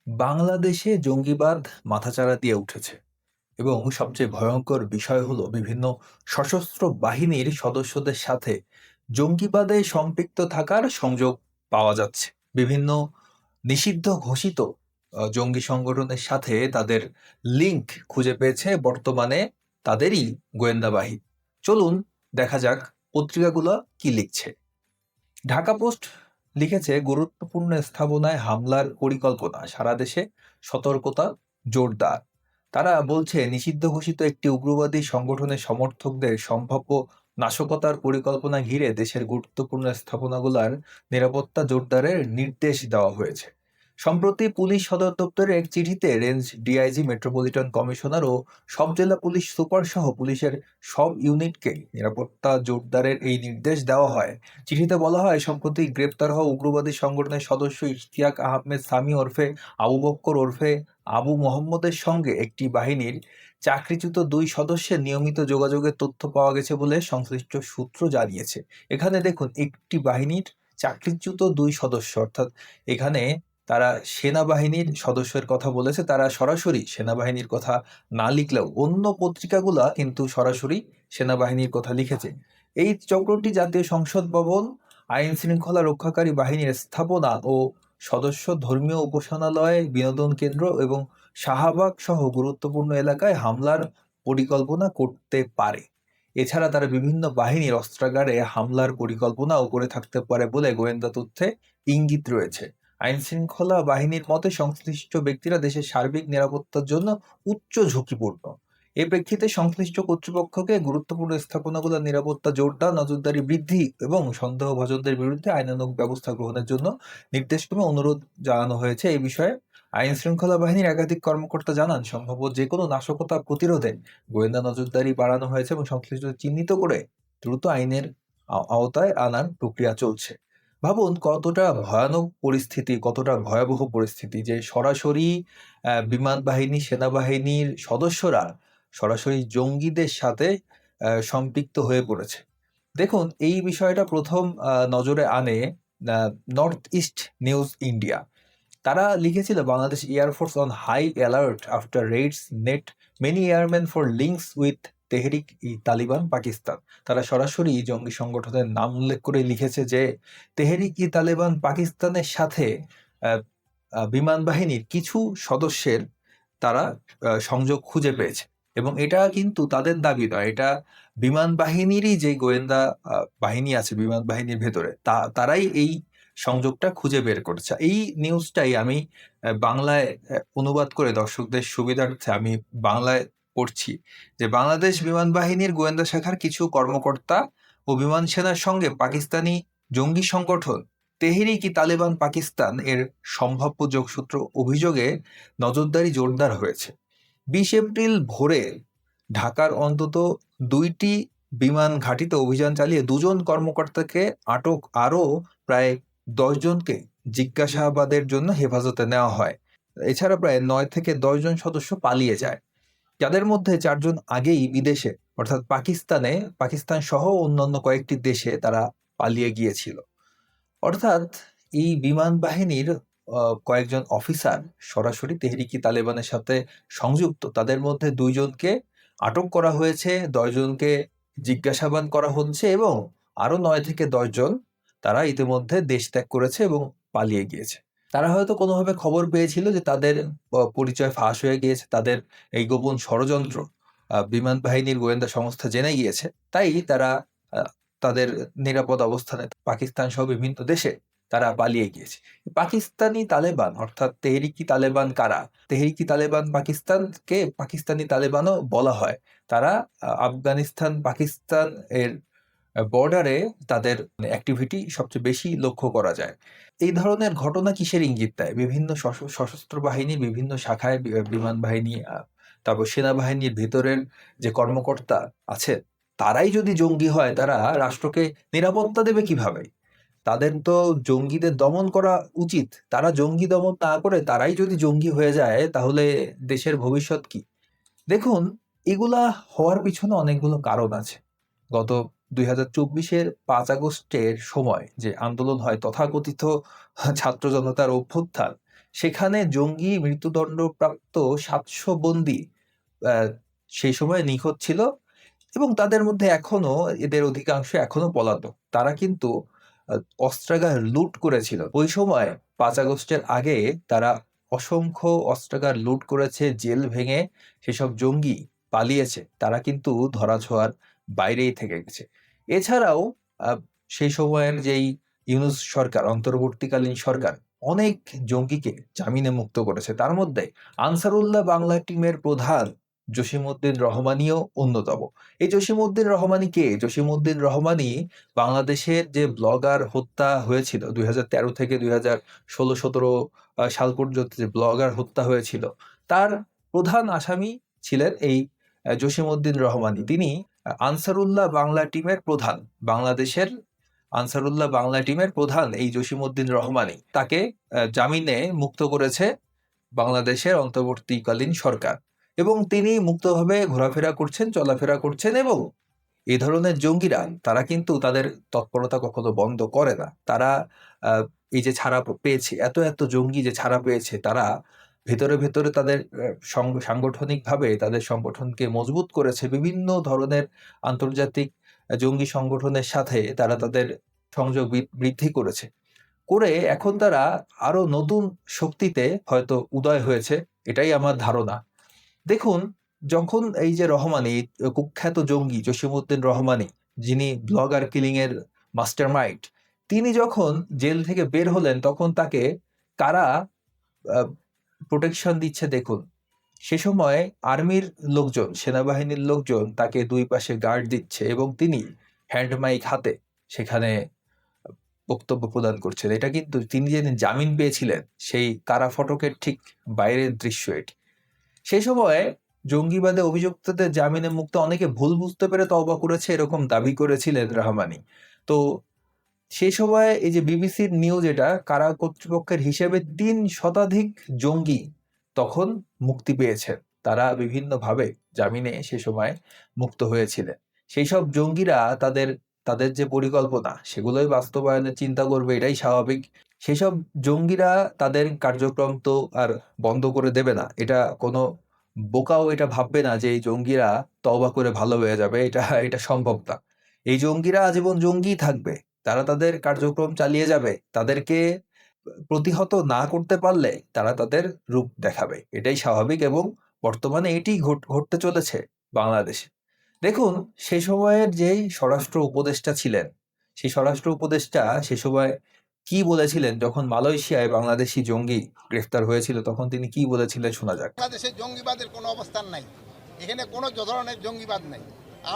বাংলাদেশে জঙ্গিবাদ মাথাচাড়া দিয়ে উঠেছে এবং সবচেয়ে ভয়ঙ্কর বিষয় হলো বিভিন্ন সশস্ত্র বাহিনীর সদস্যদের সাথে জঙ্গিবাদে সম্পৃক্ত থাকার সংযোগ পাওয়া যাচ্ছে। বিভিন্ন নিষিদ্ধ ঘোষিত জঙ্গি সংগঠনের সাথে তাদের লিংক খুঁজে পেয়েছে বর্তমানে তাদেরই গোয়েন্দা বাহিনী। চলুন দেখা যাক পত্রিকাগুলো কি লিখছে। ঢাকা পোস্ট লিখেছে, গুরুত্বপূর্ণ স্থাপনায় হামলার পরিকল্পনা, সারা দেশে সতর্কতা জোরদার। তারা বলছে নিষিদ্ধ ঘোষিত একটি উগ্রবাদী সংগঠনের সমর্থকদের সম্ভাব্য নাশকতার পরিকল্পনা ঘিরে দেশের গুরুত্বপূর্ণ স্থাপনাগুলোর নিরাপত্তা জোরদারের নির্দেশ দেওয়া হয়েছে। সম্প্রতি পুলিশ সদর দপ্তরে এক চিঠিতে রেঞ্জ ডিআইজি, মেট্রোপলিটন কমিশনার ও সব জেলা পুলিশ সুপার সহ পুলিশের সব ইউনিটকে নিরাপত্তা জোরদারের এই নির্দেশ দেওয়া হয়। চিঠিতে বলা হয়, সম্প্রতি গ্রেপ্তার হওয়া উগ্রবাদী সংগঠনের সদস্য ইশতিয়াক আহমেদ সামি ওরফে আবু বক্কর ওরফে আবু মোহাম্মদের সঙ্গে একটি বাহিনীর চাকরিচ্যুত দুই সদস্যের নিয়মিত যোগাযোগের তথ্য পাওয়া গেছে বলে সংশ্লিষ্ট সূত্র জানিয়েছে। এখানে দেখুন, একটি বাহিনীর চাকরিচ্যুত দুই সদস্য, অর্থাৎ এখানে তারা সেনাবাহিনীর সদস্যের কথা বলেছে। তারা সরাসরি সেনাবাহিনীর কথা না লিখলেও অন্য পত্রিকাগুলা কিন্তু সরাসরি সেনাবাহিনীর কথা লিখেছে। এই চক্রটি জাতীয় সংসদ ভবন, আইন শৃঙ্খলা রক্ষাকারী বাহিনীর স্থাপনা ও সদস্য, ধর্মীয় উপাসনালয়, বিনোদন কেন্দ্র এবং শাহবাগ সহ গুরুত্বপূর্ণ এলাকায় হামলার পরিকল্পনা করতে পারে। এছাড়া তারা বিভিন্ন বাহিনীর অস্ত্রাগারে হামলার পরিকল্পনাও করে থাকতে পারে বলে গোয়েন্দা তথ্যে ইঙ্গিত রয়েছে। আইন শৃঙ্খলা বাহিনীর মতে সংশ্লিষ্ট ব্যক্তিরা দেশের সার্বিক নিরাপত্তার জন্য উচ্চ ঝুঁকিপূর্ণ। এ প্রেক্ষিতে সংশ্লিষ্ট কর্তৃপক্ষকে গুরুত্বপূর্ণ স্থাপনাগুলোর নিরাপত্তা জোরদার, নজরদারি বৃদ্ধি এবং সন্দেহভাজনদের বিরুদ্ধে আইনানুগ ব্যবস্থা গ্রহণের জন্য নির্দেশক্রমে অনুরোধ জানানো হয়েছে। এই বিষয়ে আইন শৃঙ্খলা বাহিনীর একাধিক কর্মকর্তা জানান, সম্ভাব্য যে কোনো নাশকতা প্রতিরোধে গোয়েন্দা নজরদারি বাড়ানো হয়েছে এবং সংশ্লিষ্ট চিহ্নিত করে দ্রুত আইনের আওতায় আনার প্রক্রিয়া চলছে। ভাবুন কতটা ভয়ানক পরিস্থিতি, কতটা ভয়াবহ পরিস্থিতি যে সরাসরি বিমান বাহিনী, সেনাবাহিনীর সদস্যরা সরাসরি জঙ্গিদের সাথে সম্পৃক্ত হয়ে পড়েছে। দেখুন, এই বিষয়টা প্রথম নজরে আনে নর্থ ইস্ট নিউজ ইন্ডিয়া। তারা লিখেছিল, Bangladesh air force on high alert after raids net many airmen for links with Tehrik e Taliban Pakistan. তারা সরাসরি জঙ্গি সংগঠনের নাম উল্লেখ করে লিখেছে যে তেহরিক ই তালিবান পাকিস্তানের সাথে আহ, বিমান বাহিনীর কিছু সদস্যের তারা সংযোগ খুঁজে পেয়েছে। এবং এটা কিন্তু তাদের দাবি নয়, এটা বিমান বাহিনীরই যে গোয়েন্দা বাহিনী আছে বিমান বাহিনীর ভেতরে, তারাই এই সংযোগটা খুঁজে বের করেছে। এই নিউজটাই আমি বাংলায় অনুবাদ করে দর্শকদের সুবিধার্থে আমি বাংলায় পড়ছি যে বাংলাদেশ বিমান বাহিনীর গোয়েন্দা শাখার কিছু কর্মকর্তা ও বিমান সেনার সঙ্গে পাকিস্তানি জঙ্গি সংগঠন তেহরিক ই তালেবান পাকিস্তান এর সম্ভাব্য যোগসূত্র অভিযোগে নজরদারি জোরদার হয়েছে। 20 এপ্রিল ভোরে ঢাকার অন্তত দুইটি বিমান ঘাঁটিতে অভিযান চালিয়ে দুজন কর্মকর্তাকে আটক, আরও প্রায় 10 জনকে জিজ্ঞাসাবাদের জন্য হেফাজতে নেওয়া হয়। এছাড়া প্রায় 9 থেকে 10 জন সদস্য পালিয়ে যায়, যাদের মধ্যে 4 জন আগেই বিদেশে, অর্থাৎ পাকিস্তান সহ অন্যান্য কয়েকটি দেশে তারা পালিয়ে গিয়েছিল। অর্থাৎ এই বিমান বাহিনীর কয়েকজন অফিসার সরাসরি তেহরিকি তালেবানের সাথে সংযুক্ত। তাদের মধ্যে 2 জনকে আটক করা হয়েছে, 10 জনকে জিজ্ঞাসাবাদ করা হচ্ছে এবং আরো 9 থেকে 10 জন তারা ইতিমধ্যে দেশ ত্যাগ করেছে এবং পালিয়ে গিয়েছে। তারা হয়তো কোনোভাবে খবর পেয়েছিল যে তাদের পরিচয় ফাঁস হয়ে গিয়েছে, তাদের এই গোপন ষড়যন্ত্র বিমান বাহিনীর গোয়েন্দা সংস্থা জেনে গিয়েছে। তাই তারা তাদের নিরাপদ অবস্থানে পাকিস্তান সহ বিভিন্ন দেশে তারা পালিয়ে গিয়েছে। পাকিস্তানি তালেবান অর্থাৎ তেহরিকি তালেবান কারা? তেহরিকি তালেবান পাকিস্তানকে পাকিস্তানি তালেবানও বলা হয়। তারা আফগানিস্তান পাকিস্তান এর বর্ডারে তাদের অ্যাক্টিভিটি সবচেয়ে বেশি লক্ষ্য করা যায়। এই ধরনের ঘটনা কিসের ইঙ্গিত দেয়? বিভিন্ন সশস্ত্র বাহিনীর বিভিন্ন শাখায় বিমান বাহিনী, তারপর সেনাবাহিনীর ভেতরের যে কর্মকর্তা আছে, তারাই যদি জঙ্গি হয়, তারা রাষ্ট্রকে নিরাপত্তা দেবে কিভাবে? তাদের তো জঙ্গিদের দমন করা উচিত। তারা জঙ্গি দমন না করে তারাই যদি জঙ্গি হয়ে যায়, তাহলে দেশের ভবিষ্যৎ কি? দেখুন, এগুলা হওয়ার পিছনে অনেকগুলো কারণ আছে। গত 2024-এর 5 আগস্টের সময় যে আন্দোলন হয়, তথাকথিত ছাত্র জনতার অভ্যুত্থান, সেখানে জঙ্গি মৃত্যুদণ্ডপ্রাপ্ত ৭০০ বন্দী সেই সময় নিখোঁজ ছিল এবং তাদের মধ্যে এদের অধিকাংশ এখনো পলাতক। তারা কিন্তু অস্ত্রাগার লুট করেছিল। ওই সময় ৫ আগস্টের আগে তারা অসংখ্য অস্ত্রাগার লুট করেছে, জেল ভেঙে সেসব জঙ্গি পালিয়েছে। তারা কিন্তু ধরাছোঁয়ার বাইরেই থেকে গেছে। এছাড়াও সেই সময়ের যেই ইউনূস সরকার, অন্তর্বর্তীকালীন সরকার অনেক জঙ্গিকে জামিনে মুক্ত করেছে। তার মধ্যে আনসারুল্লাহ বাংলা টিমের প্রধান জসিমউদ্দিন রহমানিও অন্যতম। এই জসিমউদ্দিন রহমানি কে? জসিমউদ্দিন রহমানি বাংলাদেশের যে ব্লগার হত্যা হয়েছিল ২০১৩ থেকে ২০১৬-১৭ সাল পর্যন্ত যে ব্লগার হত্যা হয়েছিল, তার প্রধান আসামি ছিলেন এই জসিমউদ্দিন রহমানি। তিনি আনসারুল্লাহ বাংলা টিমের প্রধান, বাংলাদেশের আনসারুল্লাহ বাংলা টিমের প্রধান এই জসিমউদ্দিন রহমানি। তাকে জামিনে মুক্ত করেছে বাংলাদেশের অন্তর্বর্তীকালীন সরকার এবং তিনি মুক্তভাবে ঘোরাফেরা করছেন, চলাফেরা করছেন এবং এই ধরনের জঙ্গিরা তারা কিন্তু তাদের তৎপরতা কখনো বন্ধ করে না। তারা এই যে ছাড়া পেয়েছে, এত জঙ্গি যে ছাড়া পেয়েছে, তারা ভেতরে তাদের সাংগঠনিকভাবে তাদের সংগঠনকে মজবুত করেছে। বিভিন্ন ধরনের আন্তর্জাতিক জঙ্গি সংগঠনের সাথে তারা তাদের সংযোগ বৃদ্ধি করেছে। করে এখন তারা আরো নতুন শক্তিতে হয়তো উদয় হয়েছে, এটাই আমার ধারণা। দেখুন, যখন এই যে রহমানি, কুখ্যাত জঙ্গি জসিমউদ্দিন রহমানি, যিনি ব্লগার কিলিং এর মাস্টারমাইন্ড, তিনি যখন জেল থেকে বের হলেন তখন তাকে কারা প্রোটেকশন দিচ্ছে দেখুন। সে সময় আর্মির লোকজন, সেনাবাহিনীর লোকজন তাকে দুই পাশে গার্ড দিচ্ছে এবং তিনি হ্যান্ড মাইক হাতে সেখানে বক্তব্য প্রদান করছেন। এটা কিন্তু তিনি যে জামিন পেয়েছিলেন সেই কারা ফটকের ঠিক বাইরের দৃশ্য এটি। সেই সময়ে জঙ্গিবাদে অভিযুক্তদের জামিনে মুক্ত অনেকে ভুল বুঝতে পেরে তওবা করেছে, এরকম দাবি করেছিলেন রহমানি। তো সেই সময় এই যে বিবিসির নিউজ, এটা কারা কর্তৃপক্ষের হিসেবে ৩ শতাধিক জঙ্গি তখন মুক্তি পেয়েছেন। তারা বিভিন্নভাবে জামিনে সে সময় মুক্ত হয়েছিলেন। সেই সব জঙ্গিরা তাদের যে পরিকল্পনা সেগুলোই বাস্তবায়নের চিন্তা করবে, এটাই স্বাভাবিক। সেসব জঙ্গিরা তাদের কার্যক্রম তো আর বন্ধ করে দেবে না। এটা কোনো বোকাও এটা ভাববে না যে এই জঙ্গিরা তওবা করে ভালো হয়ে যাবে। এটা সম্ভব না। এই জঙ্গিরা আজীবন জঙ্গিই থাকবে। তারা তাদের কার্যক্রম চালিয়ে যাবে। তাদেরকে প্রতিহত না করতে পারলে তারা তাদের রূপ দেখাবে। এটাই স্বাভাবিক এবং বর্তমানে এটিই ঘটতে চলেছে বাংলাদেশে। দেখুন, সে সময়ের যেই স্বরাষ্ট্র উপদেষ্টা ছিলেন, সেই স্বরাষ্ট্র উপদেষ্টা সে সময় কি বলেছিলেন যখন মালয়েশিয়ায় বাংলাদেশি জঙ্গি গ্রেফতার হয়েছিল, তখন তিনি কি বলেছিলেন শোনা যাক। বাংলাদেশে জঙ্গিবাদের কোনো অবস্থান নাই, এখানে কোনো ধরনের জঙ্গিবাদ নাই।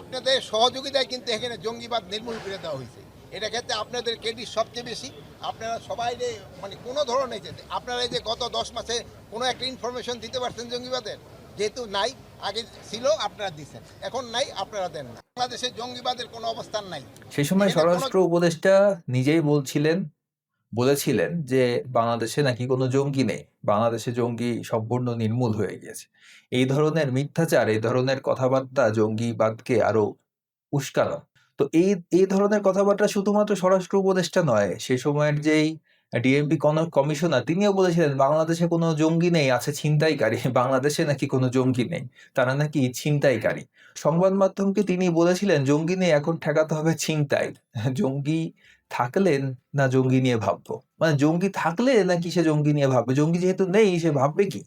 আপনাদের সহযোগিতায় কিন্তু এখানে জঙ্গিবাদ নির্মূল করে দেওয়া হয়েছে। এটা ক্ষেত্রে আপনাদের ক্রেডিট সবচেয়ে বেশি। আপনারা সবাই মানে কোনো ধরনের আপনারা এই যে গত 10 মাসে কোনো একটা ইনফরমেশন দিতে পারছেন জঙ্গিবাদের? যেহেতু নাই, আগে ছিল আপনারা দিচ্ছেন, এখন নাই আপনারা দেন না। বাংলাদেশে জঙ্গিবাদের কোনো অবস্থান নাই। সেই সময় স্বরাষ্ট্র উপদেষ্টা নিজেই বলেছিলেন যে বাংলাদেশে নাকি কোনো জঙ্গি নেই, বাংলাদেশে জঙ্গি সম্পূর্ণ নির্মূল হয়ে গিয়েছে। এই ধরনের মিথ্যাচার, এই ধরনের কথাবার্তা জঙ্গিবাদকে আরো উস্কানো। তো এই ধরনের কথাবার্তা শুধুমাত্র স্বরাষ্ট্র উপদেষ্টা নয়, সে সময়ের যেই ডিএমপি কমিশনার, তিনিও বলেছিলেন বাংলাদেশে কোনো জঙ্গি নেই, আছে ছিনতাইকারী। বাংলাদেশে নাকি কোনো জঙ্গি নেই, তারা নাকি ছিনতাইকারী। সংবাদ মাধ্যমকে তিনি বলেছিলেন জঙ্গি নেই, এখন ঠেকাতে হবে ছিনতাই। জঙ্গি থাকলে না জঙ্গি নিয়ে ভাববো, মানে জঙ্গি থাকলে নাকি সে জঙ্গি নিয়ে ভাববে, জঙ্গি যেহেতু নেই সে ভাববে কি?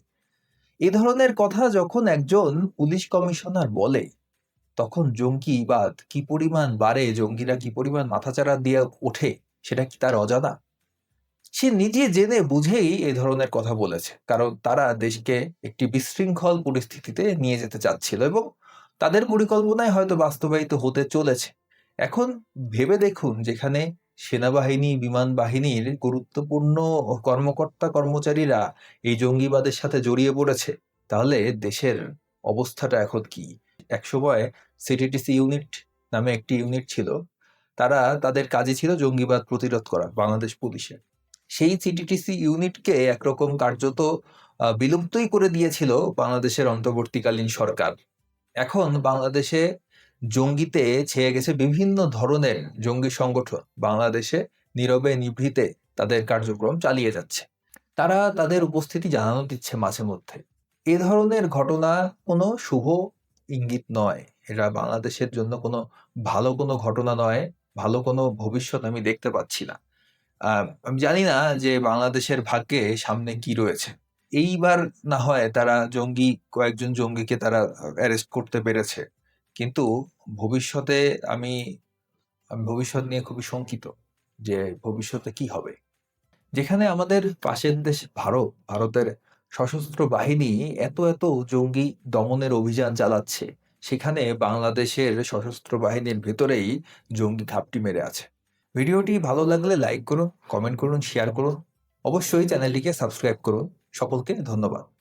এ ধরনের কথা যখন একজন পুলিশ কমিশনার বলে, তখন জঙ্গিবাদ কি পরিমাণ বাড়ে, জঙ্গিরা কি পরিমাণ মাথাচাড়া দিয়ে ওঠে, সেটা কি তার অজানা? সে নিজে জেনে বুঝেই এই ধরনের কথা বলেছে, কারণ তারা দেশকে একটি বিশৃঙ্খল পরিস্থিতিতে নিয়ে যেতে চাচ্ছিল এবং তাদের পরিকল্পনায় হয়তো বাস্তবায়িত হতে চলেছে। এখন ভেবে দেখুন, যেখানে সেনাবাহিনী, বিমান বাহিনীর গুরুত্বপূর্ণ কর্মকর্তা কর্মচারীরা এই জঙ্গিবাদের সাথে জড়িয়ে পড়েছে, তাহলে দেশের অবস্থাটা এখন কি? একসময় সিটিটিসি ইউনিট নামে একটি ইউনিট ছিল, তারা তাদের কাজই ছিল জঙ্গিবাদ প্রতিরোধ করা বাংলাদেশ পুলিশের। সেই সিটিটিসি ইউনিটকে একরকম কার্যত বিলুপ্তই করে দিয়েছিল বাংলাদেশের অন্তর্বর্তীকালীন সরকার। এখন বাংলাদেশে জঙ্গিতে ছেয়ে গেছে বিভিন্ন ধরনের জঙ্গি সংগঠন, বাংলাদেশে নীরবে নিভৃতে তাদের কার্যক্রম চালিয়ে যাচ্ছে। তারা তাদের উপস্থিতি জানানো দিচ্ছে মাঝে মধ্যে। এ ধরনের ঘটনা কোনো শুভ ইঙ্গিত নয়। এটা বাংলাদেশের জন্য কোনো ভালো কোনো ঘটনা নয়। ভালো কোনো ভবিষ্যৎ আমি দেখতে পাচ্ছি না। আমি জানি না যে বাংলাদেশের ভাগ্যে সামনে কি রয়েছে। এইবার না হয় তারা কয়েকজন জঙ্গিকে তারা অ্যারেস্ট করতে পেরেছে। কিন্তু ভবিষ্যতে আমি আমি ভবিষ্যৎ নিয়ে খুবই শঙ্কিত যে ভবিষ্যতে কি হবে? যেখানে আমাদের পাশের দেশ ভারতের সশস্ত্র বাহিনী এত জঙ্গি দমনের অভিযান চালাচ্ছে, সেখানে বাংলাদেশের সশস্ত্র বাহিনীর ভেতরেই জঙ্গি ঘাপটি মেরে আছে। ভিডিওটি ভালো লাগলে লাইক করুন, কমেন্ট করুন, শেয়ার করুন। অবশ্যই চ্যানেলটিকে সাবস্ক্রাইব করুন। সকলকে ধন্যবাদ।